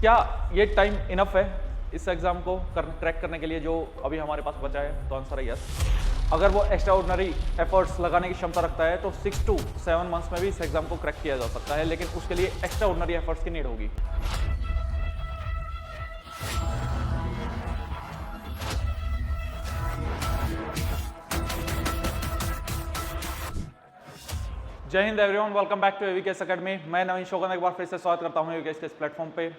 क्या ये time enough है इस एग्ज़ाम को क्रैक करने के लिए जो अभी हमारे पास बचा है? तो आंसर है यस। अगर वो एक्स्ट्रा ऑर्डिनरी एफर्ट्स लगाने की क्षमता रखता है तो 6 to 7 मंथ्स में भी इस एग्ज़ाम को क्रैक किया जा सकता है, लेकिन उसके लिए एक्स्ट्रा ऑर्डिनरी एफर्ट्स की नीड होगी। जय हिंद everyone, welcome back to AVKS academy. मैं नवीन शोकन एक बार फिर से स्वागत करता हूं एवीकेएस के इस प्लेटफॉर्म पे।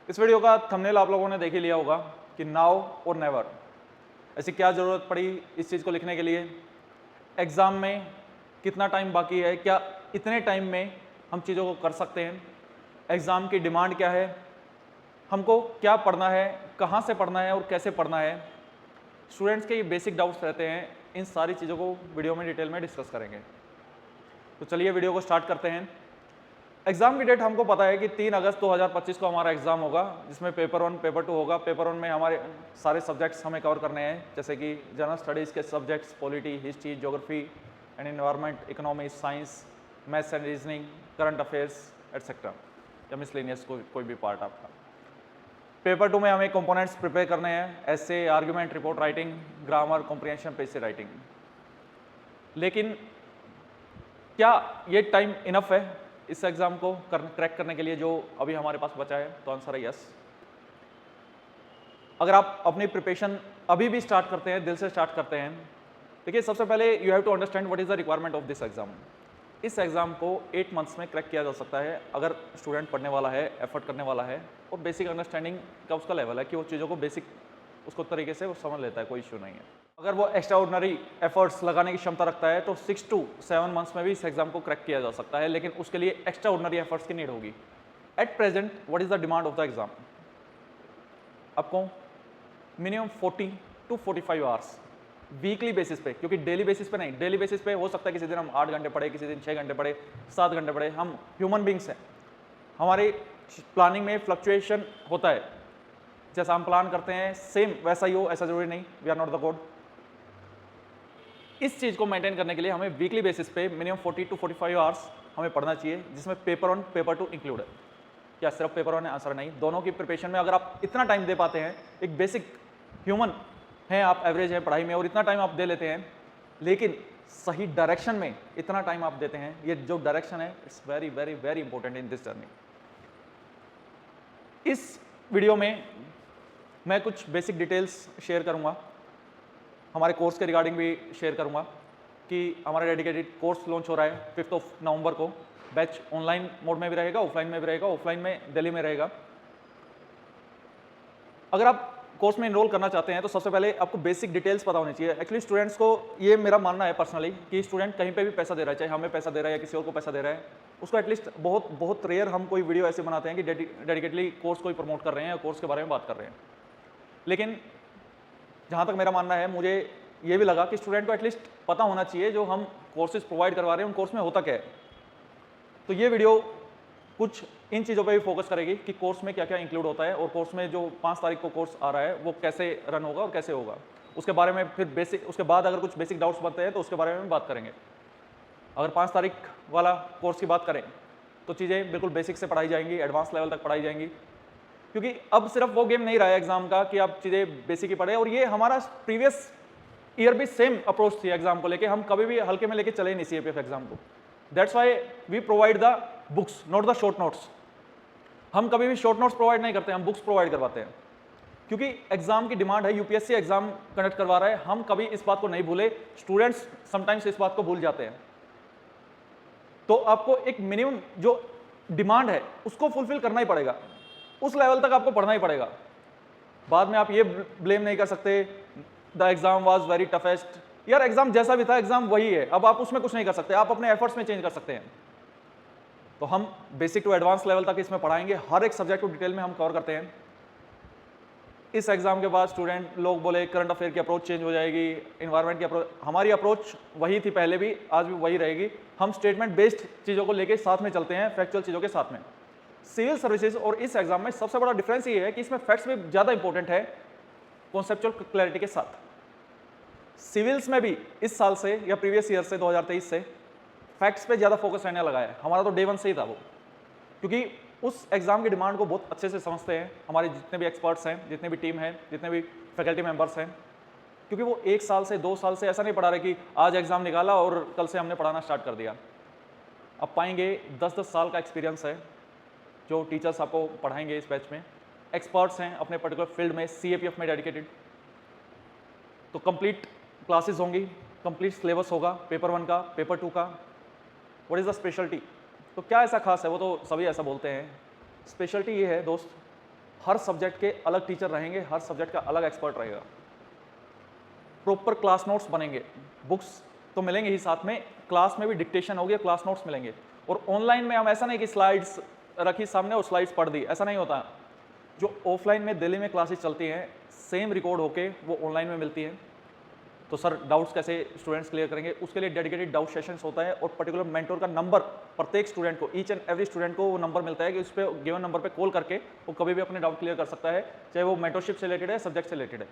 इस वीडियो का थंबनेल आप लोगों ने देख ही लिया होगा कि नाउ और नेवर, ऐसी क्या ज़रूरत पड़ी इस चीज़ को लिखने के लिए। एग्ज़ाम में कितना टाइम बाकी है, क्या इतने टाइम में हम चीज़ों को कर सकते हैं, एग्ज़ाम की डिमांड क्या है, हमको क्या पढ़ना है, कहाँ से पढ़ना है और कैसे पढ़ना है। स्टूडेंट्स के ये बेसिक डाउट्स रहते हैं, इन सारी चीज़ों को वीडियो में डिटेल में डिस्कस करेंगे। तो चलिए वीडियो को स्टार्ट करते हैं। एग्ज़ाम की डेट हमको पता है कि 3 अगस्त 2025 को हमारा एग्ज़ाम होगा, जिसमें पेपर 1 पेपर 2 होगा। पेपर 1 में हमारे सारे सब्जेक्ट्स हमें कवर करने हैं, जैसे कि जनरल स्टडीज़ के subjects polity, history, geography and environment, economy, science, maths and reasoning, current affairs etcetera, या मिसलेनियस कोई भी पार्ट आपका। पेपर 2 में हमें कंपोनेंट्स प्रिपेयर करने हैं, essay, argument, report writing, grammar, comprehension, page writing. लेकिन क्या ये टाइम इनफ है इस एग्ज़ाम को क्रैक करने के लिए जो अभी हमारे पास बचा है? तो आंसर है यस। अगर आप अपनी प्रिपरेशन अभी भी स्टार्ट करते हैं, दिल से स्टार्ट करते हैं, देखिए सबसे पहले you have to understand what is the requirement of this exam. इस एग्ज़ाम को 8 मंथ्स में क्रैक किया जा सकता है अगर स्टूडेंट पढ़ने वाला है, एफर्ट करने वाला है और बेसिक अंडरस्टैंडिंग का उसका लेवल है कि वो चीज़ों को बेसिक उसको तरीके से वो समझ लेता है, कोई इश्यू नहीं है। अगर वो एक्स्ट्रा ऑर्डिनरी एफर्ट्स लगाने की क्षमता रखता है तो 6 to 7 मंथ्स में भी इस एग्ज़ाम को क्रैक किया जा सकता है, लेकिन उसके लिए एक्स्ट्रा ऑर्डिनरी एफर्ट्स की नीड होगी। At present what is the demand of the exam? आपको minimum 40 to 45 hours weekly basis पे, क्योंकि डेली बेसिस पे नहीं, डेली बेसिस पे हो सकता है किसी दिन हम 8 घंटे पढ़े, किसी दिन 6 घंटे पढ़े, 7 घंटे पढ़े। हम ह्यूमन बींग्स हैं, हमारी प्लानिंग में फ्लक्चुएशन होता है। जैसा हम प्लान करते हैं सेम वैसा ही हो, ऐसा जरूरी नहीं। We are not the God. इस चीज़ को मेंटेन करने के लिए हमें वीकली बेसिस पे मिनिमम 40 to 45 आवर्स हमें पढ़ना चाहिए, जिसमें पेपर 1 पेपर 2 इंक्लूड है। क्या सिर्फ पेपर 1 है? आंसर नहीं। दोनों की प्रिपरेशन में अगर आप इतना टाइम दे पाते हैं, एक बेसिक ह्यूमन हैं आप, एवरेज है पढ़ाई में और इतना टाइम आप दे लेते हैं, लेकिन सही डायरेक्शन में इतना टाइम आप देते हैं, ये जो डायरेक्शन है it's very very very important in this journey. इस वीडियो में मैं कुछ बेसिक डिटेल्स शेयर करूंगा, हमारे कोर्स के रिगार्डिंग भी शेयर करूंगा कि हमारा डेडिकेटेड कोर्स लॉन्च हो रहा है 5 नवंबर को। बैच ऑनलाइन मोड में भी रहेगा, ऑफलाइन में भी रहेगा। ऑफलाइन में दिल्ली में रहेगा। अगर आप कोर्स में इनरोल करना चाहते हैं तो सबसे पहले आपको बेसिक डिटेल्स पता होनी चाहिए। एक्चुअली स्टूडेंट्स को, ये मेरा मानना है पर्सनली, कि स्टूडेंट कहीं पे भी पैसा दे रहा है, चाहे हमें पैसा दे रहा है या किसी और को पैसा दे रहा है, उसको एटलीस्ट बहुत रेयर हम कोई वीडियो ऐसे बनाते हैं कि डेडिकेटली कोर्स को ही प्रमोट कर रहे हैं या कोर्स के बारे में बात कर रहे हैं। लेकिन जहाँ तक मेरा मानना है, मुझे ये भी लगा कि स्टूडेंट को एटलीस्ट पता होना चाहिए जो हम कोर्सेज प्रोवाइड करवा रहे हैं उन कोर्स में होता क्या है। तो ये वीडियो कुछ इन चीज़ों पे भी फोकस करेगी कि कोर्स में क्या क्या इंक्लूड होता है और कोर्स में जो 5 तारीख को कोर्स आ रहा है वो कैसे रन होगा और कैसे होगा, उसके बारे में फिर बेसिक, उसके बाद अगर कुछ बेसिक डाउट्स बनते हैं तो उसके बारे में बात करेंगे। अगर 5 तारीख वाला कोर्स की बात करें तो चीज़ें बिल्कुल बेसिक से पढ़ाई जाएंगी, एडवांस लेवल तक पढ़ाई जाएंगी, क्योंकि अब सिर्फ वो गेम नहीं रहा है एग्जाम का कि आप चीज़ें बेसिक ही पढ़े। और ये हमारा प्रीवियस ईयर भी सेम अप्रोच थी एग्जाम को लेके, हम कभी भी हल्के में लेके चले नहीं सीएपीएफ एग्जाम को। That's why we provide the books, not the short notes. हम कभी भी शॉर्ट नोट्स प्रोवाइड नहीं करते, हम बुक्स प्रोवाइड करवाते हैं, क्योंकि एग्जाम की डिमांड है। यूपीएससी एग्जाम कंडक्ट करवा रहा है, हम कभी इस बात को नहीं भूले। स्टूडेंट्स समटाइम्स इस बात को भूल जाते हैं। तो आपको एक मिनिमम जो डिमांड है उसको फुलफिल करना ही पड़ेगा, उस लेवल तक आपको पढ़ना ही पड़ेगा। बाद में आप ये ब्लेम नहीं कर सकते the exam was very toughest. यार एग्जाम जैसा भी था, एग्जाम वही है, अब आप उसमें कुछ नहीं कर सकते, आप अपने एफर्ट्स में चेंज कर सकते हैं। तो हम बेसिक टू एडवांस लेवल तक इसमें पढ़ाएंगे, हर एक सब्जेक्ट को डिटेल में हम कवर करते हैं। इस एग्जाम के बाद स्टूडेंट लोग बोले करंट अफेयर की अप्रोच चेंज हो जाएगी, इन्वायरमेंट की अप्रोच, हमारी अप्रोच वही थी पहले भी, आज भी वही रहेगी। हम स्टेटमेंट बेस्ड चीज़ों को लेके साथ में चलते हैं, फैक्चुअल चीज़ों के साथ में। सिविल सर्विसेज और इस एग्जाम में सबसे बड़ा डिफरेंस ये है कि इसमें फैक्ट्स भी ज़्यादा इंपॉर्टेंट है कॉन्सेप्चुअल क्लैरिटी के साथ। सिविल्स में भी इस साल से या प्रीवियस ईयर से 2023 से फैक्ट्स पे ज़्यादा फोकस रहने लगा है। हमारा तो डे 1 से ही था वो, क्योंकि उस एग्ज़ाम की डिमांड को बहुत अच्छे से समझते हैं हमारे जितने भी एक्सपर्ट्स हैं, जितने भी टीम हैं, जितने भी फैकल्टी मेंबर्स हैं, क्योंकि वो 1 साल से 2 साल से ऐसा नहीं पढ़ा रहे कि आज एग्ज़ाम निकाला और कल से हमने पढ़ाना स्टार्ट कर दिया। आप पाएंगे 10-10 साल का एक्सपीरियंस है जो टीचर्स आपको पढ़ाएंगे इस बैच में, एक्सपर्ट्स हैं अपने पर्टिकुलर फील्ड में, CAPF में डेडिकेटेड। तो कंप्लीट क्लासेस होंगी, कंप्लीट सिलेबस होगा, पेपर 1 का, पेपर 2 का। What is the speciality? तो क्या ऐसा खास है? वो तो सभी ऐसा बोलते हैं। स्पेशलिटी ये है दोस्त, हर सब्जेक्ट के अलग टीचर रहेंगे, हर सब्जेक्ट का अलग एक्सपर्ट रहेगा, प्रॉपर क्लास नोट्स बनेंगे, बुक्स तो मिलेंगे ही, साथ में क्लास में भी डिक्टेशन होगी, क्लास नोट्स मिलेंगे। और ऑनलाइन में हम ऐसा नहीं कि स्लाइड्स रखी सामने और स्लाइड्स पढ़ दी, ऐसा नहीं होता। जो ऑफलाइन में दिल्ली में क्लासेस चलती हैं, सेम रिकॉर्ड होके वो ऑनलाइन में मिलती है। तो सर डाउट्स कैसे स्टूडेंट्स क्लियर करेंगे? उसके लिए डेडिकेटेड डाउट सेशंस होता है और पर्टिकुलर मेंटोर का नंबर प्रत्येक स्टूडेंट को, ईच एंड एवरी स्टूडेंट को वो नंबर मिलता है कि उस पर गिवन नंबर पे कॉल करके वो कभी भी अपने डाउट क्लियर कर सकता है, चाहे वो मेंटरशिप से रिलेटेड है, सब्जेक्ट से रिलेटेड है।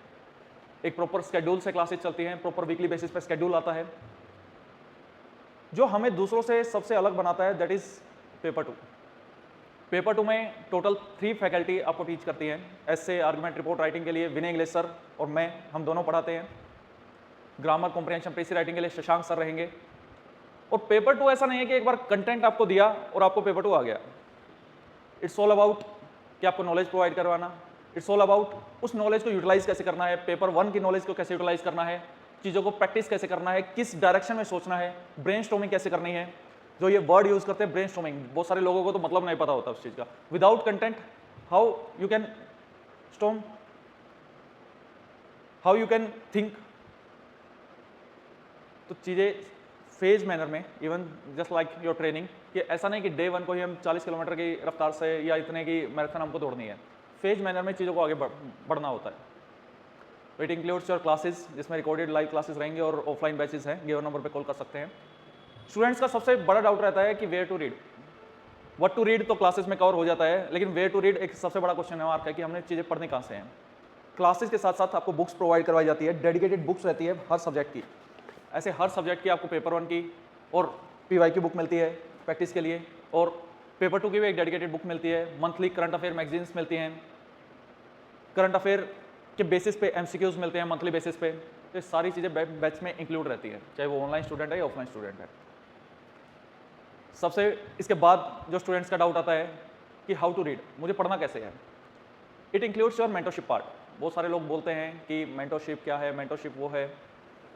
एक प्रॉपर स्केड्यूल से क्लासेस चलती हैं, प्रॉपर वीकली बेसिस पे स्केड्यूल आता है। जो हमें दूसरों से सबसे अलग बनाता है दैट इज पेपर 2। पेपर 2 में टोटल 3 फैकल्टी आपको टीच करती हैं। एसे, आर्गुमेंट, रिपोर्ट राइटिंग के लिए विनय इंग्लिश सर और मैं, हम दोनों पढ़ाते हैं। ग्रामर, कॉम्प्रिहेंशन, प्रेसी राइटिंग के लिए शशांक सर रहेंगे। और पेपर 2 ऐसा नहीं है कि एक बार कंटेंट आपको दिया और आपको पेपर 2 आ गया। इट्स ऑल अबाउट कि आपको नॉलेज प्रोवाइड करवाना, इट्स ऑल अबाउट उस नॉलेज को यूटिलाइज कैसे करना है, पेपर 1 की नॉलेज को कैसे यूटिलाइज करना है, चीज़ों को प्रैक्टिस कैसे करना है, किस डायरेक्शन में सोचना है, ब्रेनस्टॉर्मिंग कैसे करनी है। जो ये वर्ड यूज करते हैं ब्रेनस्टॉर्मिंग, बहुत सारे लोगों को तो मतलब नहीं पता होता उस चीज़ का। Without content how you can storm, how you can think. तो चीज़ें फेज मैनर में, even just like your training, कि ऐसा नहीं कि डे 1 को ही हम 40 किलोमीटर की रफ्तार से या इतने की मैराथन हमको दौड़नी है। फेज मैनर में चीज़ों को आगे बढ़ना होता है। तो इट इंक्लूड्स योर क्लासेस, जिसमें रिकॉर्डेड लाइव क्लासेस रहेंगे और ऑफलाइन बैचेस हैं, गिवन नंबर पे कॉल कर सकते हैं। स्टूडेंट्स का सबसे बड़ा डाउट रहता है कि where to read, what to read तो क्लासेस में कवर हो जाता है, लेकिन वेयर टू रीड एक सबसे बड़ा क्वेश्चन मार्क है कि हमने चीज़ें पढ़नी कहाँ से हैं। क्लासेस के साथ साथ आपको बुक्स प्रोवाइड करवाई जाती है, डेडिकेटेड बुक्स रहती है हर सब्जेक्ट की। ऐसे हर सब्जेक्ट की आपको पेपर 1 की और PY की बुक मिलती है प्रैक्टिस के लिए, और पेपर 2 की भी एक डेडिकेटेड बुक मिलती है। मंथली करंट अफेयर मैगजीन्स मिलती हैं, करंट अफेयर के बेसिस पे MCQs मिलते हैं मंथली बेसिस पे। तो ये सारी चीज़ें बैच में इंक्लूड रहती है, चाहे वो ऑनलाइन स्टूडेंट है या ऑफलाइन स्टूडेंट है। सबसे इसके बाद जो स्टूडेंट्स का डाउट आता है कि हाउ टू रीड, मुझे पढ़ना कैसे है। It includes your mentorship part. बहुत सारे लोग बोलते हैं कि मेंटरशिप क्या है, मेंटरशिप वो है।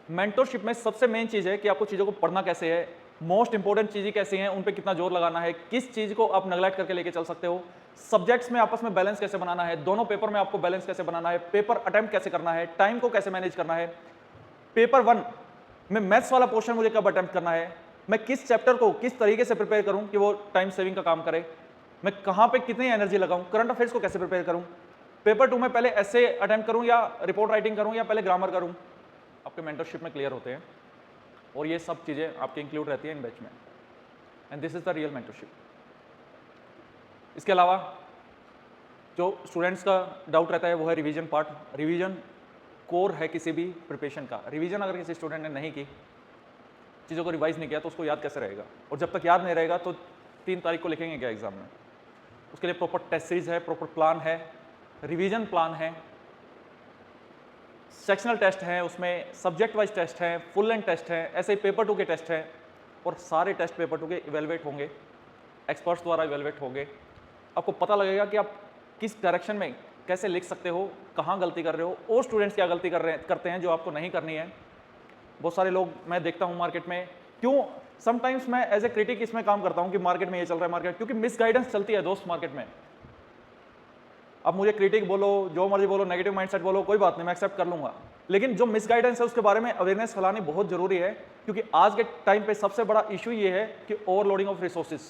मेंटरशिप में सबसे मेन चीज़ है कि आपको चीज़ों को पढ़ना कैसे है, मोस्ट इंपॉर्टेंट चीज़ें कैसी हैं, उन पे कितना जोर लगाना है, किस चीज़ को आप नेगलेक्ट करके लेके चल सकते हो, सब्जेक्ट्स में आपस में बैलेंस कैसे बनाना है, दोनों पेपर में आपको बैलेंस कैसे बनाना है, पेपर अटेम्प्ट कैसे करना है, टाइम को कैसे मैनेज करना है, पेपर 1 में मैथ्स वाला पोर्शन मुझे कब अटेम्प्ट करना है, मैं किस चैप्टर को किस तरीके से प्रिपेयर करूं कि वो टाइम सेविंग का काम करे, मैं कहां पे कितनी एनर्जी लगाऊं, करंट अफेयर्स को कैसे प्रिपेयर करूं, पेपर 2 में पहले ऐसे अटेम्प्ट करूं या रिपोर्ट राइटिंग करूं या पहले ग्रामर करूं, आपके मेंटरशिप में क्लियर होते हैं। और ये सब चीज़ें आपके इंक्लूड रहती हैं इन बैच में, and this is the real mentorship. इसके अलावा जो स्टूडेंट्स का डाउट रहता है वो है रिवीजन पार्ट। रिवीजन कोर है किसी भी प्रिपरेशन का। रिवीजन अगर किसी स्टूडेंट ने नहीं की, चीज़ों को रिवाइज नहीं किया, तो उसको याद कैसे रहेगा, और जब तक याद नहीं रहेगा तो 3 तारीख को लिखेंगे क्या एग्जाम में। उसके लिए प्रॉपर टेस्ट सीरीज है, प्रॉपर प्लान है, रिवीजन प्लान है, सेक्शनल टेस्ट हैं, उसमें सब्जेक्ट वाइज टेस्ट हैं, फुल एंड टेस्ट हैं, ऐसे ही पेपर 2 के टेस्ट हैं, और सारे टेस्ट पेपर 2 के इवेलुएट होंगे, एक्सपर्ट्स द्वारा इवेलुएट होंगे। आपको पता लगेगा कि आप किस डायरेक्शन में कैसे लिख सकते हो, कहाँ गलती कर रहे हो, और स्टूडेंट्स क्या गलती करते हैं जो आपको नहीं करनी है। बहुत सारे लोग मैं देखता हूँ मार्केट में, क्यों समटाइम्स मैं एज ए क्रिटिक इसमें काम करता हूँ कि मार्केट में ये चल रहा है, मार्केट, क्योंकि मिसगाइडेंस चलती है दोस्त मार्केट में। अब मुझे क्रिटिक बोलो, जो मर्जी बोलो, नेगेटिव माइंडसेट बोलो, कोई बात नहीं, मैं एक्सेप्ट कर लूंगा, लेकिन जो मिसगाइडेंस है उसके बारे में अवेयरनेस फैलानी बहुत जरूरी है, क्योंकि आज के टाइम पे सबसे बड़ा इशू ये है कि ओवरलोडिंग ऑफ रिसोर्सेज।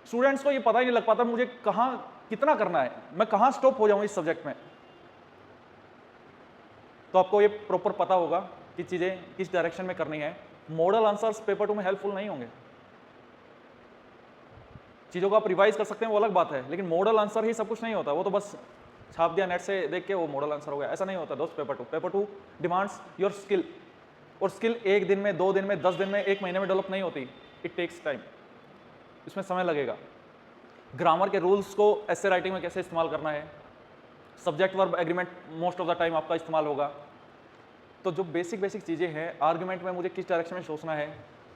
स्टूडेंट्स को ये पता ही नहीं लग पाता मुझे कहाँ कितना करना है, मैं कहाँ स्टॉप हो जाऊँ इस सब्जेक्ट में। तो आपको ये प्रॉपर पता होगा कि चीज़ें किस डायरेक्शन में करनी है। मॉडल आंसर्स पेपर 2 में हेल्पफुल नहीं होंगे, चीज़ों को आप रिवाइज कर सकते हैं वो अलग बात है, लेकिन मॉडल आंसर ही सब कुछ नहीं होता। वो तो बस छाप दिया नेट से देख के वो मॉडल आंसर हो गया, ऐसा नहीं होता दोस्त। पेपर 2 डिमांड्स योर स्किल, और स्किल 1 दिन में, 2 दिन में, 10 दिन में, 1 महीने में डेवलप नहीं होती, इट टेक्स टाइम, इसमें समय लगेगा। ग्रामर के रूल्स को ऐसे राइटिंग में कैसे इस्तेमाल करना है, subject verb agreement most of the time आपका इस्तेमाल होगा। तो जो बेसिक चीज़ें हैं, आर्गुमेंट में मुझे किस डायरेक्शन में सोचना है,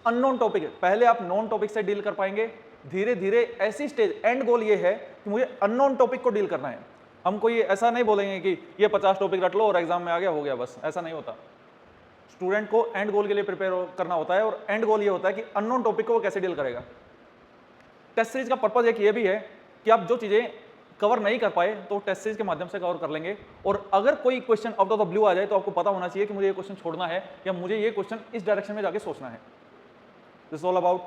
अननोन टॉपिक है, पहले आप नॉन टॉपिक से डील कर पाएंगे, धीरे धीरे ऐसी स्टेज, एंड गोल ये है कि मुझे अननोन टॉपिक को डील करना है। हम कोई ऐसा नहीं बोलेंगे कि ये 50 टॉपिक रट लो और एग्जाम में आ गया हो गया, बस ऐसा नहीं होता। स्टूडेंट को एंड गोल के लिए प्रिपेयर करना होता है, और एंड गोल ये होता है कि अननोन टॉपिक को वो कैसे डील करेगा। टेस्ट सीरीज का पर्पज एक ये भी है कि आप जो चीज़ें कवर नहीं कर पाए तो टेस्ट सीरीज के माध्यम से कवर कर लेंगे, और अगर कोई question out of the blue आ जाए तो आपको पता होना चाहिए कि मुझे ये क्वेश्चन छोड़ना है या मुझे ये क्वेश्चन इस डायरेक्शन में जाके सोचना है। दिस ऑल अबाउट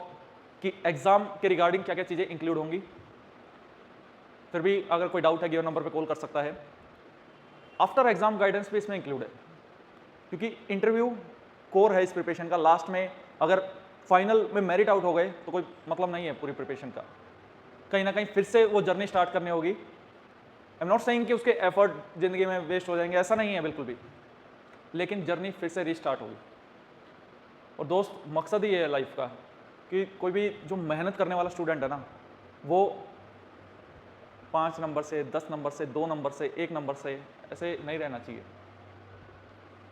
कि एग्जाम के रिगार्डिंग क्या क्या चीज़ें इंक्लूड होंगी। फिर भी अगर कोई डाउट है गिवन नंबर पे कॉल कर सकता है। आफ्टर एग्जाम गाइडेंस भी इसमें इंक्लूड है, क्योंकि इंटरव्यू कोर है इस प्रिपरेशन का। लास्ट में अगर फाइनल में मेरिट आउट हो गए तो कोई मतलब नहीं है पूरी प्रिपरेशन का, कहीं ना कहीं फिर से वो जर्नी स्टार्ट करनी होगी। आई एम नॉट सेइंग कि उसके एफर्ट जिंदगी में वेस्ट हो जाएंगे, ऐसा नहीं है बिल्कुल भी, लेकिन जर्नी फिर से रीस्टार्ट होगी। और दोस्त, मकसद ही ये है लाइफ का कि कोई भी जो मेहनत करने वाला स्टूडेंट है ना, वो 5 नंबर से, 10 नंबर से, 2 नंबर से, 1 नंबर से ऐसे नहीं रहना चाहिए।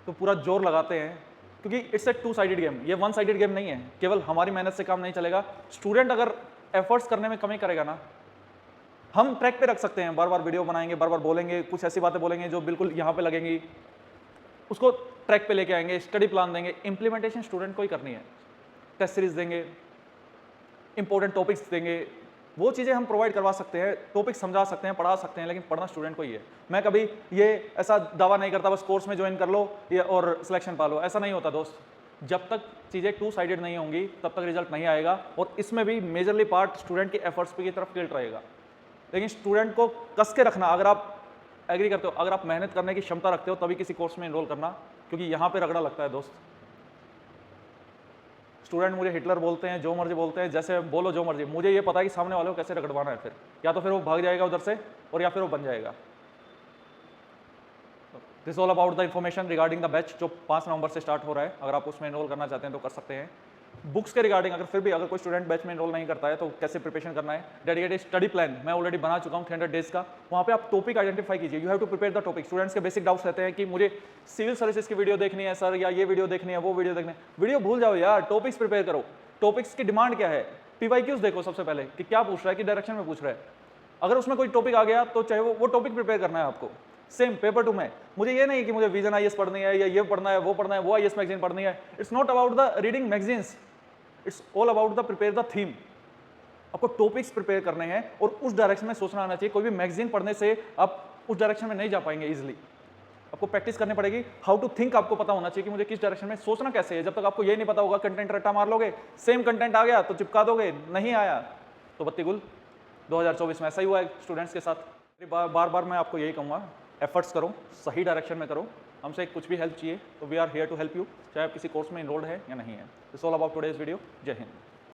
तो पूरा जोर लगाते हैं, क्योंकि इट्स ए 2 साइडेड गेम, ये 1 साइडेड गेम नहीं है। केवल हमारी मेहनत से काम नहीं चलेगा। स्टूडेंट अगर एफर्ट्स करने में कमी करेगा ना, हम ट्रैक पे रख सकते हैं, बार बार वीडियो बनाएंगे, बार बार बोलेंगे, कुछ ऐसी बातें बोलेंगे जो बिल्कुल यहाँ पे लगेंगी, उसको ट्रैक पे लेके आएंगे, स्टडी प्लान देंगे, इंप्लीमेंटेशन स्टूडेंट को ही करनी है। टेस्ट सीरीज देंगे, इंपॉर्टेंट टॉपिक्स देंगे, वो चीज़ें हम प्रोवाइड करवा सकते हैं, टॉपिक समझा सकते हैं, पढ़ा सकते हैं, लेकिन पढ़ना स्टूडेंट को ही है। मैं कभी ये ऐसा दावा नहीं करता बस कोर्स में ज्वाइन कर लो और सिलेक्शन पा लो, ऐसा नहीं होता दोस्त। जब तक चीज़ें 2 साइडेड नहीं होंगी तब तक रिजल्ट नहीं आएगा, और इसमें भी मेजरली पार्ट स्टूडेंट के एफर्ट्स की तरफ टिल्ट रहेगा। लेकिन स्टूडेंट को कस के रखना, अगर आप एग्री करते हो, अगर आप मेहनत करने की क्षमता रखते हो, तभी किसी कोर्स में इनरोल करना, क्योंकि यहाँ पे रगड़ा लगता है दोस्त। स्टूडेंट मुझे हिटलर बोलते हैं, जो मर्जी बोलते हैं, जैसे बोलो जो मर्जी, मुझे ये पता है कि सामने वाले को कैसे रगड़वाना है। फिर या तो फिर वो भाग जाएगा उधर से, और या फिर वो बन जाएगा। This all about the information regarding the batch जो 5 नवंबर से स्टार्ट हो रहा है। अगर आप उसमें एनरोल करना चाहते हैं तो कर सकते हैं। बुक्स के रिगार्डिंग अगर फिर भी अगर कोई स्टूडेंट बैच में एनरोल नहीं करता है तो कैसे प्रिपरेशन करना है, डेडिकेटेड स्टडी प्लान मैं ऑलरेडी बना चुका हूँ 300 डेज का। वहाँ पे आप टॉपिक आइडेंटिफाई कीजिए, you have to prepare the topic. Students के बेसिक डाउट्स रहते हैं कि मुझे सिविल सर्विसेज की वीडियो देखनी है सर, या ये वीडियो देखनी है, वो वीडियो देखनी है। वीडियो भूल जाओ यार, टॉपिक्स प्रिपेयर करो। टॉपिक्स की डिमांड क्या है, PYQs देखो सबसे पहले कि क्या पूछ रहा है, कि डायरेक्शन में पूछ रहा है। अगर उसमें कोई टॉपिक आ गया तो चाहे वो टॉपिक प्रिपेयर करना है आपको। सेम पेपर टू में, मुझे ये नहीं कि मुझे विजन IAS पढ़नी है, या ये पढ़ना है, वो पढ़ना है, वो IAS मैगजीन पढ़नी है। It's not about the reading magazines, it's all about the prepare the theme. आपको टॉपिक्स प्रिपेयर करने हैं और उस डायरेक्शन में सोचना आना चाहिए। कोई भी मैगजीन पढ़ने से आप उस डायरेक्शन में नहीं जा पाएंगे इजिली। आपको प्रैक्टिस करनी पड़ेगी, हाउ टू थिंक आपको पता होना चाहिए कि मुझे किस डायरेक्शन में सोचना कैसे है। जब तक आपको ये नहीं पता होगा, कंटेंट रट्टा मार लोगे, सेम कंटेंट आ गया तो चिपका दोगे, नहीं आया तो बत्ती गुल। 2024 में ऐसा ही हुआ है स्टूडेंट्स के साथ। बार बार मैं आपको यही कहूँगा, एफर्ट्स करो, सही डायरेक्शन में करो। हमसे कुछ भी हेल्प चाहिए तो we are here to help you, चाहे आप किसी कोर्स में इनरोल्ड है या नहीं है। This all about today's video. जय हिंद।